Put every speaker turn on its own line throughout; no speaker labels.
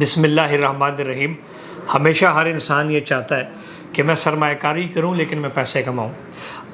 बिस्मिल्लाहिर्रहमानिर्रहीम। हमेशा हर इंसान ये चाहता है कि मैं सरमायाकारी करूं लेकिन मैं पैसे कमाऊं।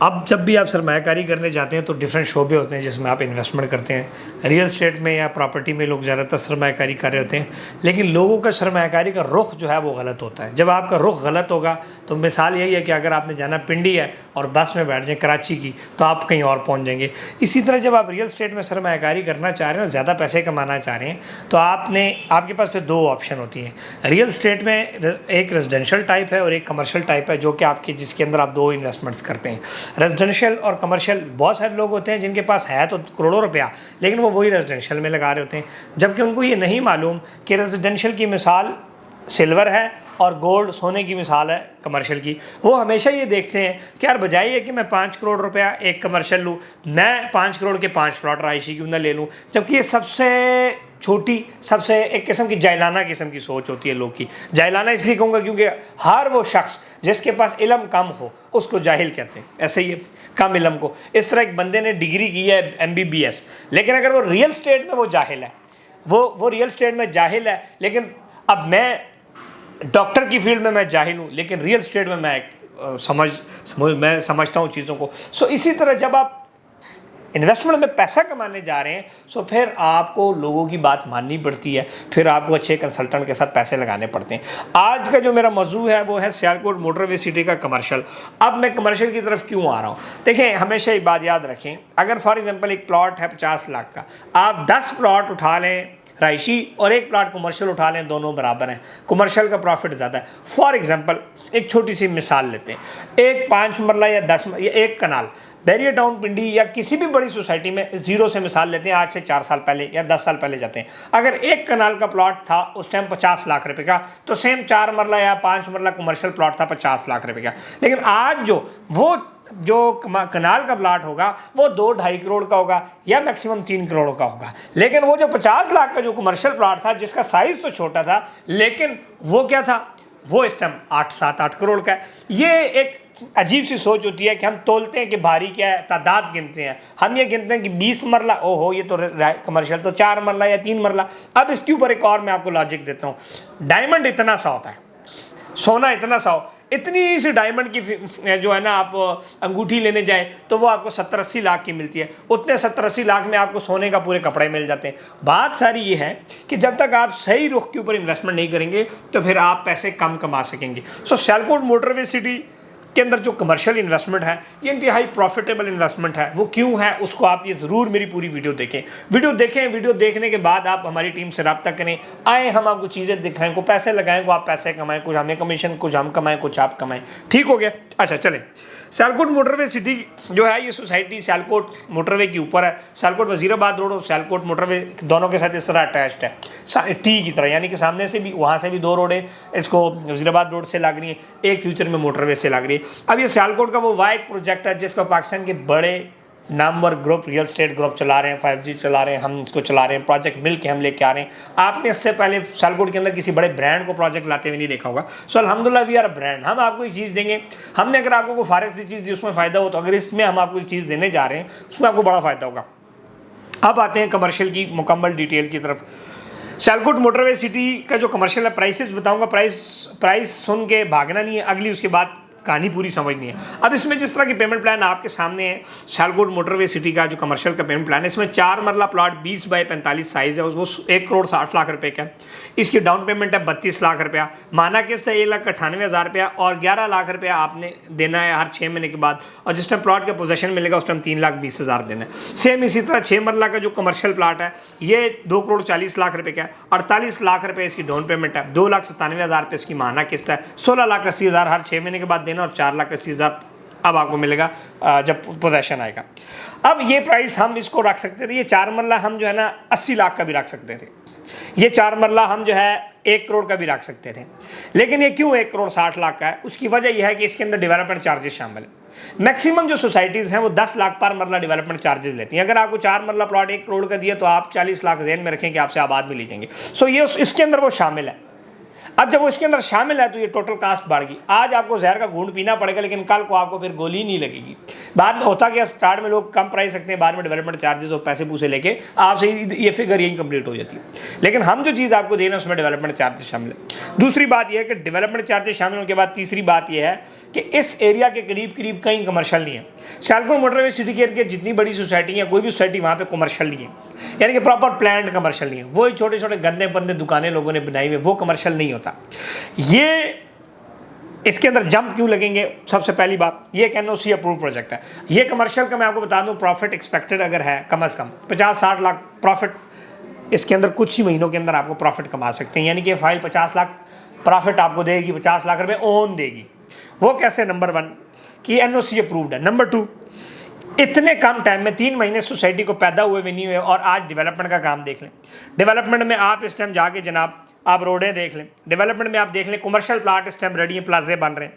अब जब भी आप सरमायाकारी करने जाते हैं तो डिफरेंट शोबे होते हैं जिसमें आप इन्वेस्टमेंट करते हैं। रियल एस्टेट में या प्रॉपर्टी में लोग ज़्यादातर सरमायाकारी कर रहे होते हैं, लेकिन लोगों का सरमायाकारी का रुख जो है वो गलत होता है। जब आपका रुख गलत होगा तो मिसाल यही है कि अगर आपने जाना पिंडी है और बस में बैठ जाए कराची की तो आप कहीं और पहुँच जाएंगे। इसी तरह जब आप रियल एस्टेट में सरमायाकारी करना चाह रहे हैं, ज़्यादा पैसे कमाना चाह रहे हैं, तो आपके पास फिर दो ऑप्शन होती हैं। रियल एस्टेट में एक रेजिडेंशियल टाइप है और एक कमर्शियल टाइप है, जो कि जिसके अंदर आप दो इन्वेस्टमेंट्स करते हैं। रेजिडेंशियल और कमर्शियल, बहुत सारे लोग होते हैं जिनके पास है तो करोड़ों रुपया, लेकिन वो वही रेजिडेंशियल में लगा रहे होते हैं, जबकि उनको ये नहीं मालूम कि रेजिडेंशियल की मिसाल सिल्वर है और गोल्ड सोने की मिसाल है कमर्शियल की। वो हमेशा ये देखते हैं कि यार बजाय है कि मैं 5 करोड़ रुपया एक कमर्शियल लूँ, मैं 5 करोड़ के 5 प्लॉट रायशी क्यों ना ले लूँ। जबकि ये सबसे छोटी, सबसे एक किस्म की जाहिलाना किस्म की सोच होती है लोग की। जाहिलाना इसलिए कहूँगा क्योंकि हर वो शख्स जिसके पास इल्म कम हो उसको जाहिल कहते हैं। ऐसे ही कम इल्म को, इस तरह एक बंदे ने डिग्री की है MBBS, लेकिन अगर वो रियल स्टेट में वो जाहिल है, वो रियल स्टेट में जाहिल है, लेकिन अब मैं डॉक्टर की फील्ड में मैं जाहिल हूँ, लेकिन रियल स्टेट में मैं समझता हूँ चीज़ों को। सो इसी तरह जब आप इन्वेस्टमेंट में पैसा कमाने जा रहे हैं, सो फिर आपको लोगों की बात माननी पड़ती है, फिर आपको अच्छे कंसल्टेंट के साथ पैसे लगाने पड़ते हैं। आज का जो मेरा मौजू है वो है सियालकोट मोटरवे सिटी का कमर्शियल। अब मैं कमर्शियल की तरफ क्यों आ रहा हूँ, देखें हमेशा एक बात याद रखें, अगर फॉर एग्जांपल एक प्लॉट है 50 लाख का, आप 10 प्लॉट उठा लें रायशी और एक प्लॉट कमर्शियल उठा लें, दोनों बराबर हैं, कमर्शियल का प्रॉफिट ज़्यादा है। फॉर एग्जांपल एक छोटी सी मिसाल लेते हैं, एक 5 मरला या 10 या एक कनाल बैरियर टाउन पिंडी या किसी भी बड़ी सोसाइटी में, जीरो से मिसाल लेते हैं, आज से 4 साल पहले या 10 साल पहले जाते हैं। अगर एक कनाल का प्लॉट था उस टाइम 50 लाख रुपए का, तो सेम 4 मरला या 5 मरला कमर्शियल प्लॉट था 50 लाख रुपए का। लेकिन आज जो कनाल का प्लाट होगा वो 2-2.5 करोड़ का होगा या मैक्सिमम 3 करोड़ का होगा। लेकिन वो जो 50 लाख का जो कमर्शियल प्लाट था, जिसका साइज तो छोटा था, लेकिन वो क्या था, वो इस टाइम 8-7-8 करोड़ का है। ये एक अजीब सी सोच होती है कि हम तोलते हैं कि भारी क्या है, तादाद गिनते हैं। हम ये गिनते हैं कि 20 मरला, ओहो ये तो कमर्शियल, तो 4 मरला या 3 मरला। अब इसके ऊपर एक और मैं आपको लॉजिक देता हूँ। डायमंड इतना सा होता है, सोना इतना सा हो, इतनी सी डायमंड की जो है ना, आप अंगूठी लेने जाए तो वो आपको 70-80 लाख की मिलती है। उतने 70-80 लाख में आपको सोने का पूरे कपड़े मिल जाते हैं। बात सारी ये है कि जब तक आप सही रुख के ऊपर इन्वेस्टमेंट नहीं करेंगे तो फिर आप पैसे कम कमा सकेंगे। सो सियालकोट मोटरवे सिटी के अंदर जो कमर्शियल इन्वेस्टमेंट है, ये इंतहाई प्रॉफिटेबल इन्वेस्टमेंट है। वो क्यों है उसको आप ये ज़रूर मेरी पूरी वीडियो देखें। वीडियो देखने के बाद आप हमारी टीम से रब्ता करें, आए हम आपको चीज़ें दिखाएं, को पैसे लगाएं, को आप पैसे कमाएं, कुछ हमें कमीशन, कुछ हम कमाएं, कुछ आप कमाएं। ठीक हो गया? अच्छा चलें, सियालकोट मोटरवे सिटी जो है, ये सोसाइटी सियालकोट मोटरवे के ऊपर है। सियालकोट वजीराबाद रोड और सियालकोट मोटरवे दोनों के साथ इस तरह अटैच्ड है, टी की तरह, यानी कि सामने से भी, वहाँ से भी 2 रोडें इसको वजीराबाद रोड से लग रही है, एक फ्यूचर में मोटरवे से लग रही है। अब ये सियालकोट का वो वाइड प्रोजेक्ट है जिसका पाकिस्तान के बड़े Namvar group, real estate group चला रहे हैं, 5G चला रहे हैं, हम इसको चला रहे हैं, प्रोजेक्ट मिल के हम लेके आ रहे हैं। आपने इससे पहले सियालकोट के अंदर किसी बड़े ब्रांड को प्रोजेक्ट लाते हुए नहीं देखा होगा। सो अल्हम्दुलिल्लाह वी आर अ ब्रांड। हम आपको एक चीज़ देंगे, हमने अगर आपको कोई फारिग सी चीज़ दी उसमें फ़ायदा हो, तो अगर इसमें हम आपको एक चीज़ देने जा रहे हैं उसमें आपको बड़ा फ़ायदा होगा। अब आते हैं कमर्शियल की मुकम्मल डिटेल की तरफ। सियालकोट मोटरवे सिटी का जो कमर्शियल है, प्राइसेस बताऊंगा, प्राइस सुन के भागना नहीं है, अगली उसके बाद कहानी पूरी समझनी है। अब इसमें जिस तरह की पेमेंट प्लान आपके सामने है, सियालकोट मोटरवे सिटी का जो कमर्शियल का पेमेंट प्लान है, इसमें 4 मरला प्लॉट 20 बाई 45 साइज़ है, वो 1 करोड़ 60 लाख रुपए का। इसकी डाउन पेमेंट है 32 लाख रुपया, माना किस्त है 1,98,000 रुपया, और 11 लाख रुपया आपने देना है हर 6 महीने के बाद, और जिस टाइम प्लॉट का पोजेशन मिलेगा उस टाइम 3,20,000 देना है। सेम इसी तरह 6 मरला का जो कमर्शियल प्लाट है, ये 2 करोड़ 40 लाख रुपये का है, 48 लाख रुपये इसकी डाउन पेमेंट है, 2,97,000 रुपये इसकी माना किस्त है, 16,80,000 हर 6 महीने के बाद देना, और 4,80,000 अब आपको मिलेगा जब पोजेशन आएगा। अब ये प्राइस हम इसको रख सकते थे, ये 4 मरला हम जो है ना 80 लाख का भी रख सकते थे, ये 4 मरला हम जो है 1 करोड़ का भी रख सकते थे। लेकिन ये क्यों 1 करोड़ 60 लाख का है, उसकी वजह यह है कि इसके अंदर डेवलपमेंट चार्जेस शामिल है। मैक्सिमम जो सोसाइटीज़ हैं वो 10 लाख पर मरला डेवलपमेंट चार्जेस लेती हैं। अगर आपको 4 मरला प्लॉट 1 करोड़ का दिया तो आप 40 लाख जेन में रखें कि आपसे आबाद में लीजिएंगे। सो ये इसके अंदर वो शामिल है। अब जब वो इसके अंदर शामिल है तो ये टोटल कास्ट बढ़ गई। आज आपको जहर का घूंट पीना पड़ेगा, लेकिन कल को आपको फिर गोली नहीं लगेगी। बाद में होता क्या, स्टार्ट में लोग कम प्राइस रखते हैं, बाद में डेवलपमेंट चार्जेस और पैसे पूसे लेके आपसे ये फिगर यही कंप्लीट हो जाती है। लेकिन हम जो चीज़ आपको दे रहे हैं उसमें डेवलपमेंट चार्जेस शामिल है। दूसरी बात यह है कि डेवलपमेंट चार्जेस शामिल होने के बाद तीसरी बात यह है कि इस एरिया के करीब करीब कहीं कमर्शियल नहीं है। सियालकोट मोटरवे सिटी के जितनी बड़ी सोसाइटी है, कोई भी सोसाइटी वहाँ पे कमर्शियल नहीं है, यानी कि प्रॉपर प्लान्ड कमर्शियल नहीं है। वही छोटे छोटे गंदे बंदे दुकानें लोगों ने बनाई हुई, वो कमर्शियल नहीं होता। ये इसके अंदर जंप क्यों लगेंगे? सबसे पहली बात, ये एक एनओसी अप्रूव प्रोजेक्ट है। ये कमर्शियल का मैं आपको बता दूं, प्रॉफिट एक्सपेक्टेड अगर है कम से कम 50-60 लाख प्रॉफिट इसके अंदर कुछ ही महीनों के अंदर आपको प्रॉफिट कमा सकते हैं। यानी कि फाइल 50 लाख प्रॉफिट आपको देगी, 50 लाख रुपए ओन देगी। वो कैसे? नंबर 1 कि एनओसी अप्रूव्ड है। नंबर 2, इतने कम टाइम में 3 महीने सोसाइटी को पैदा हुए भी नहीं हुए और आज डेवलपमेंट का काम देख लें। डेवलपमेंट में आप इस टाइम जाके जनाब आप रोडें देख लें, डेवलपमेंट में आप देख लें कमर्शियल प्लाट इस टाइम रेडी हैं, प्लाजे बन रहे हैं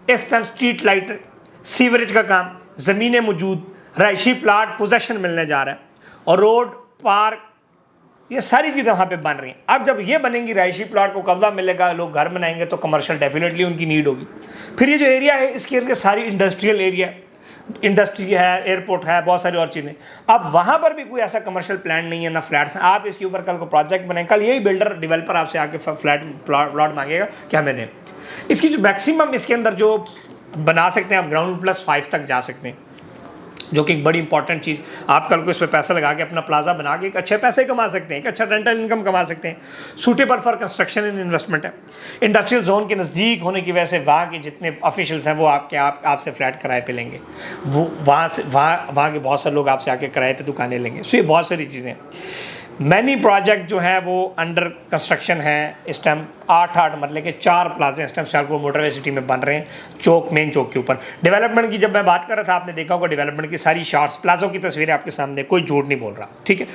इस टाइम, स्ट्रीट लाइट, सीवरेज का काम, ज़मीनें मौजूद, रहायशी प्लाट पोजेशन मिलने जा रहा है और रोड, पार्क, ये सारी चीज़ें वहाँ पे बन रही हैं। अब जब ये बनेंगी, रहायशी प्लाट को कब्जा मिलेगा, लोग घर बनाएंगे, तो कमर्शियल डेफिनेटली उनकी नीड होगी। फिर ये जो एरिया है इसके अंदर सारी इंडस्ट्रियल एरिया, इंडस्ट्री है, एयरपोर्ट है, बहुत सारी और चीज़ें। अब वहाँ पर भी कोई ऐसा कमर्शियल प्लान नहीं है, ना फ्लैट्स हैं। आप इसके ऊपर कल को प्रोजेक्ट बनाएं, कल यही बिल्डर डेवलपर आपसे आके फ्लैट प्लॉट मांगेगा कि हमें दें। इसकी जो मैक्सिमम इसके अंदर जो बना सकते हैं आप ग्राउंड+5 तक जा सकते हैं, जो कि एक बड़ी इंपॉर्टेंट चीज़। आप कल को इसमें पैसा लगा के अपना प्लाजा बना के एक अच्छे पैसे कमा सकते हैं, एक अच्छा रेंटल इनकम कमा सकते हैं। Suitable for construction and investment है। इंडस्ट्रियल जोन के नज़दीक होने की वजह से वहाँ के जितने ऑफिशियल्स हैं वो आपसे फ्लैट किराए पे लेंगे, वो वहाँ के बहुत सारे लोग आपसे आके किराए पे दुकानें लेंगे। सो ये बहुत सारी चीज़ें। मैनी प्रोजेक्ट जो है वो अंडर कंस्ट्रक्शन है इस टाइम। 8 मरले के 4 प्लाजे इस टाइम सियालकोट मोटरवे सिटी में बन रहे हैं, मेन चौक के ऊपर। डेवलपमेंट की जब मैं बात कर रहा था, आपने देखा होगा डेवलपमेंट की सारी शॉट्स, प्लाजों की तस्वीरें आपके सामने, कोई झूठ नहीं बोल रहा, ठीक है।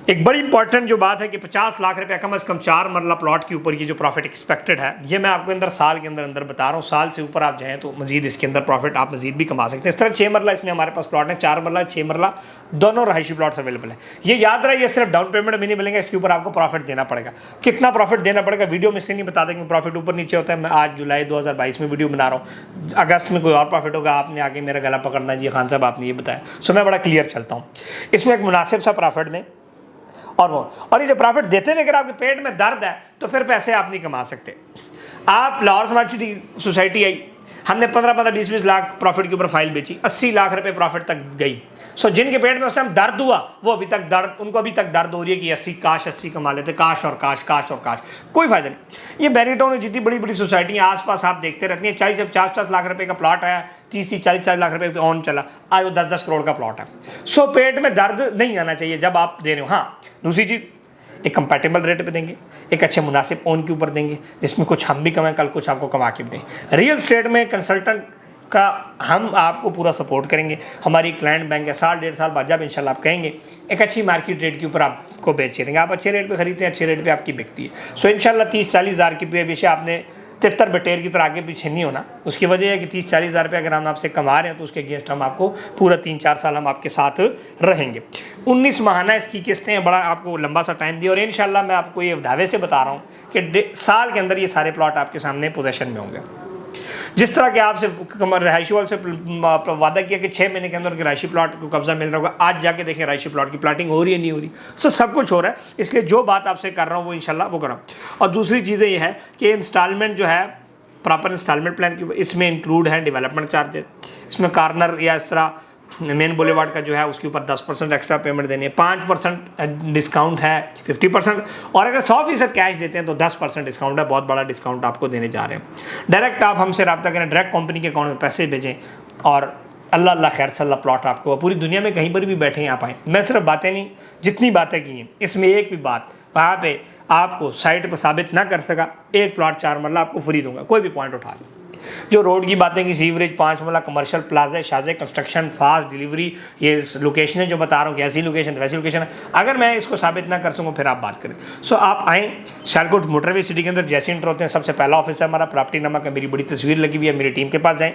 एक बड़ी इंपॉर्टेंट जो बात है कि 50 लाख रुपया कम से कम 4 मरला प्लॉट के ऊपर ये जो प्रॉफिट एक्सपेक्टेड है, ये मैं आपको अंदर साल के अंदर बता रहा हूँ। साल से ऊपर आप जाएँ तो मजीद इसके अंदर प्रॉफिट आप मजीद भी कमा सकते हैं। इस तरह 6 मरला इसमें हमारे पास प्लॉट है, 4 मरला 6 मरला दोनों रहायशी प्लॉट्स अवेलेबल है। ये याद रहे, ये सिर्फ डाउन पेमेंट भी नहीं मिलेंगे, इसके ऊपर आपको प्रॉफिट देना पड़ेगा। कितना प्रॉफिट देना पड़ेगा वीडियो में से नहीं बताते कि प्रॉफिट ऊपर नीचे होता है। मैं आज जुलाई 2022 में वीडियो बना रहा हूँ, अगस्त में कोई और प्रॉफिट होगा, आपने आके मेरा गला पकड़ना जी खान साहब आपने ये बताया। सो मैं बड़ा क्लियर चलता हूँ, इसमें एक मुनासिब सा प्रॉफिट दें और ये जो प्रॉफिट देते हैं, अगर आपके पेट में दर्द है तो फिर पैसे आप नहीं कमा सकते। आप Lahore smart city society I, हमने 15-15, 20-20 लाख प्रॉफिट के ऊपर फाइल बेची, 80 लाख रुपए प्रॉफिट तक गई। सो जिनके पेट में उस टाइम दर्द हुआ वो उनको अभी तक दर्द हो रही है कि 80 कमा लेते, काश और काश, कोई फायदा नहीं। ये बैरिटों में जितनी बड़ी बड़ी सोसाइटियाँ आसपास आप देखते रहती हैं, 40-50 लाख रुपए का प्लॉट आया, 30-40 लाख रुपए पे ऑन चला, आज वो 10-10 करोड़ का प्लॉट है। सो पेट में दर्द नहीं आना चाहिए जब आप दे रहे हो। हाँ, दूसरी चीज़, एक कंपैटिबल रेट पे देंगे, एक अच्छे मुनासिब ओन के ऊपर देंगे, जिसमें कुछ हम भी कमाएं, कल कुछ आपको कमा के दें। रियल स्टेट में कंसल्टेंट का हम आपको पूरा सपोर्ट करेंगे। हमारी क्लाइंट बैंक है, 1.5 साल बाद जब इंशाल्लाह आप कहेंगे, एक अच्छी मार्केट रेट के ऊपर आपको बेच देंगे। आप अच्छे रेट पे खरीदते हैं, अच्छे रेट पे आपकी बिकती है। सो इंशाल्लाह 30-40 हज़ार की पे बेशे आपने 73 बटेर की तरह आगे पीछे नहीं होना। उसकी वजह है कि 30-40 हज़ार रुपये अगर हम आपसे कमा रहे हैं तो उसके अगेंस्ट हम आपको पूरा 3-4 साल हम आपके साथ रहेंगे। 19 माहाना इसकी किस्तें हैं, बड़ा आपको लंबा सा टाइम दिया और इंशाल्लाह मैं आपको ये दावे से बता रहा हूँ कि साल के अंदर ये सारे प्लॉट आपके सामने पोजेशन में होंगे। जिस तरह के आपसे रहायशी वाले से वादा किया कि 6 महीने के अंदर रहायशी प्लॉट को कब्जा मिल रहा होगा, आज जाके देखें रहायशी प्लॉट की प्लाटिंग हो रही है नहीं हो रही। सो सब कुछ हो रहा है, इसलिए जो बात आपसे कर रहा हूँ वो इंशाल्लाह वो करूँ। और दूसरी चीज़ें ये है कि इंस्टॉलमेंट जो है प्रॉपर इंस्टॉलमेंट प्लान की, इसमें इंक्लूड है डेवलपमेंट चार्जेस, इसमें कार्नर या इस तरह मेन बुलेवार्ड का जो है उसके ऊपर 10% एक्स्ट्रा पेमेंट देनी है, 5% डिस्काउंट है, 50%, और अगर 100% कैश देते हैं तो 10% डिस्काउंट है। बहुत बड़ा डिस्काउंट आपको देने जा रहे हैं। डायरेक्ट आप हमसे रब्ता करें, डायरेक्ट कंपनी के अकाउंट में पैसे भेजें और अल्लाह खैर सल्ला प्लॉट आपको पूरी दुनिया में कहीं पर भी बैठे हैं आप आएँ। मैं सिर्फ बातें नहीं, जितनी बातें की हैं इसमें एक भी बात वहाँ पे आपको साइट पर साबित ना कर सका, एक प्लॉट 4 मरला आपको फ्री दूंगा, कोई भी पॉइंट उठा लें। जो रोड की बातें की, सीवरेज, 5 मरला कमर्शियल प्लाजे, शाजे, कंस्ट्रक्शन, फास्ट डिलीवरी, ये लोकेशन है जो बता रहा हूँ कि ऐसी लोकेशन वैसी लोकेशन है, अगर मैं इसको साबित ना कर सकूँ फिर आप बात करें। सो आप आएँ सियालकोट मोटरवे सिटी के अंदर, जैसे इंटर होते हैं सबसे पहला ऑफिस है हमारा प्रॉपर्टी नामा का, मेरी बड़ी तस्वीर लगी हुई है, मेरी टीम के पास जाएँ,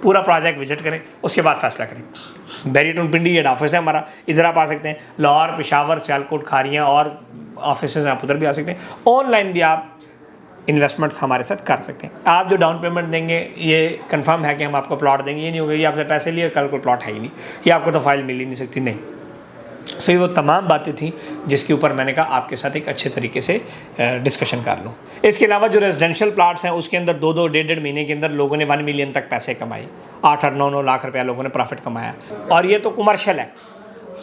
पूरा प्रोजेक्ट विजिट करें, उसके बाद फैसला करें। बैरिटन पिंडी हेड ऑफिस है हमारा, इधर आप आ सकते हैं। लाहौर, पेशावर, सियालकोट, खारियाँ और ऑफिस हैं, आप उधर भी आ सकते हैं। ऑनलाइन भी आप इन्वेस्टमेंट्स हमारे साथ कर सकते हैं। आप जो डाउन पेमेंट देंगे ये कंफर्म है कि हम आपको प्लॉट देंगे, ये नहीं होगा कि आपसे पैसे लिए कल कोई प्लॉट है ही नहीं, या आपको तो फाइल मिल ही नहीं सकती, नहीं। सो ये वो तमाम बातें थी जिसके ऊपर मैंने कहा आपके साथ एक अच्छे तरीके से डिस्कशन कर लूँ। इसके अलावा जो रेजिडेंशियल प्लाट्स हैं उसके अंदर 2-2, 1.5 महीने के अंदर लोगों ने 1 मिलियन तक पैसे कमाए, 8-8, 9-9 लाख रुपया लोगों ने प्रॉफिट कमाया। और ये तो कमर्शियल है,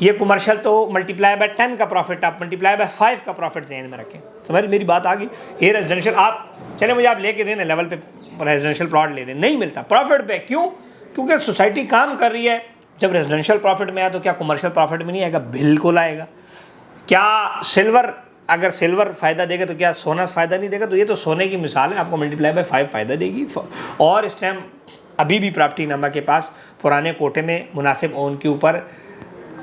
ये कमर्शियल तो मल्टीप्लाई बाय 10 का प्रॉफिट, आप मल्टीप्लाई बाय 5 का प्रॉफिट ध्यान में रखें। समझ मेरी बात आ गई। ये रेजिडेंशियल आप चले मुझे आप लेके देने लेवल पे रेजिडेंशियल प्लॉट ले दें, नहीं मिलता प्रॉफिट पे। क्यों? क्योंकि सोसाइटी काम कर रही है। जब रेजिडेंशियल प्रॉफिट में आया तो क्या कमर्शियल प्रॉफिट में नहीं आएगा? बिल्कुल आएगा। क्या सिल्वर, अगर सिल्वर फ़ायदा देगा तो क्या सोना फ़ायदा नहीं देगा? तो ये तो सोने की मिसाल है, आपको मल्टीप्लाई बाय 5 फ़ायदा देगी। और इस टाइम अभी भी प्रॉपर्टी नामा के पास पुराने कोटे में मुनासिब ओन के ऊपर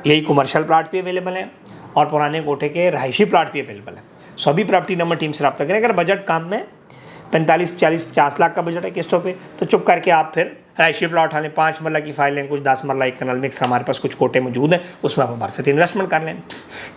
यही कमर्शियल प्लाट भी अवेलेबल हैं और पुराने कोटे के रहायशी प्लाट भी अवेलेबल हैं। सभी प्रॉपर्टी नंबर टीम से रब्ता करें। अगर बजट काम में 45, 40, 50 लाख का बजट है किस्तों पे, तो चुप करके आप फिर रहायशी प्लॉट हालें, 5 मरला की फाइल लें, कुछ 10 मरला एक कनाल मिक्स हमारे पास कुछ कोटे मौजूद हैं, उसमें आप हमारे साथ इन्वेस्टमेंट कर लें।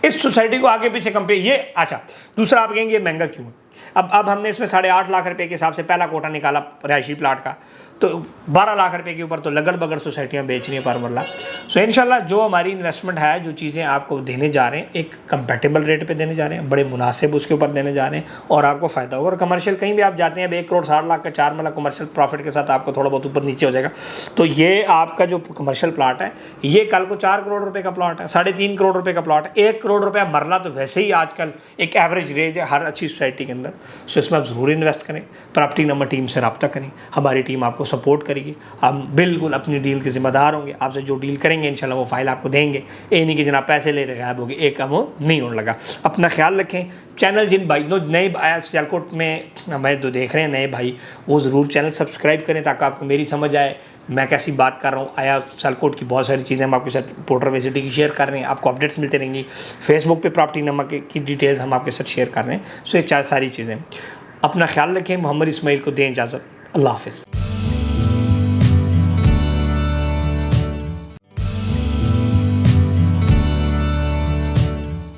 इस सोसाइटी को आगे पीछे कंपेयर ये अच्छा। दूसरा आप कहेंगे ये महंगा क्यों है? अब हमने इसमें 8.5 लाख रुपये के हिसाब से पहला कोटा निकाला रहायशी प्लाट का, तो 12 लाख रुपए के ऊपर तो लगड़ बगड़ सोसाइटियाँ बेच रही हैं पर मरला। सो इंशाल्लाह जो हमारी इन्वेस्टमेंट है, जो चीज़ें आपको देने जा रहे हैं, एक कंपेटेबल रेट पे देने जा रहे हैं, बड़े मुनासिब उसके ऊपर देने जा रहे हैं और आपको फ़ायदा होगा। और कमर्शियल कहीं भी आप जाते हैं, अब 1 करोड़ 60 लाख का 4 मरला कमर्शियल प्रॉफिट के साथ आपको थोड़ा बहुत ऊपर नीचे हो जाएगा। तो ये आपका जो कमर्शियल प्लाट है, ये कल को 4 करोड़ रुपये का प्लाट है, 3.5 करोड़ रुपये का प्लाट है, 1 करोड़ रुपया मरला तो वैसे ही आजकल एक एवरेज रेंज है हर अच्छी सोसाइटी के अंदर। सो इसमें आप ज़रूर इन्वेस्ट करें, प्रॉपर्टी नंबर टीम से रब्ता करें, हमारी टीम आपको सपोर्ट करेगी। हम बिल्कुल अपनी डील के ज़िम्मेदार होंगे, आपसे जो डील करेंगे इंशाल्लाह वो फाइल आपको देंगे। ये नहीं कि जनाब पैसे ले रहे गायब हो गए, एक काम वो नहीं होने लगा। अपना ख्याल रखें। चैनल जिन भाई नए आया सियालकोट में हमें जो देख रहे हैं नए भाई, वो ज़रूर चैनल सब्सक्राइब करें ताकि आपको मेरी समझ आए मैं कैसी बात कर रहा हूँ। आया सियालकोट की बहुत सारी चीज़ें हम आपके साथ पोर्टर विजिटी की शेयर कर रहे हैं, आपको अपडेट्स मिलते रहेंगी। फेसबुक पे प्रॉपर्टी नंबर की डिटेल्स हम आपके साथ शेयर कर रहे हैं। सो ये सारी चीज़ें। अपना ख्याल रखें। मोहम्मद इस्माइल को दें इजाज़त। अल्लाह हाफ़िज़।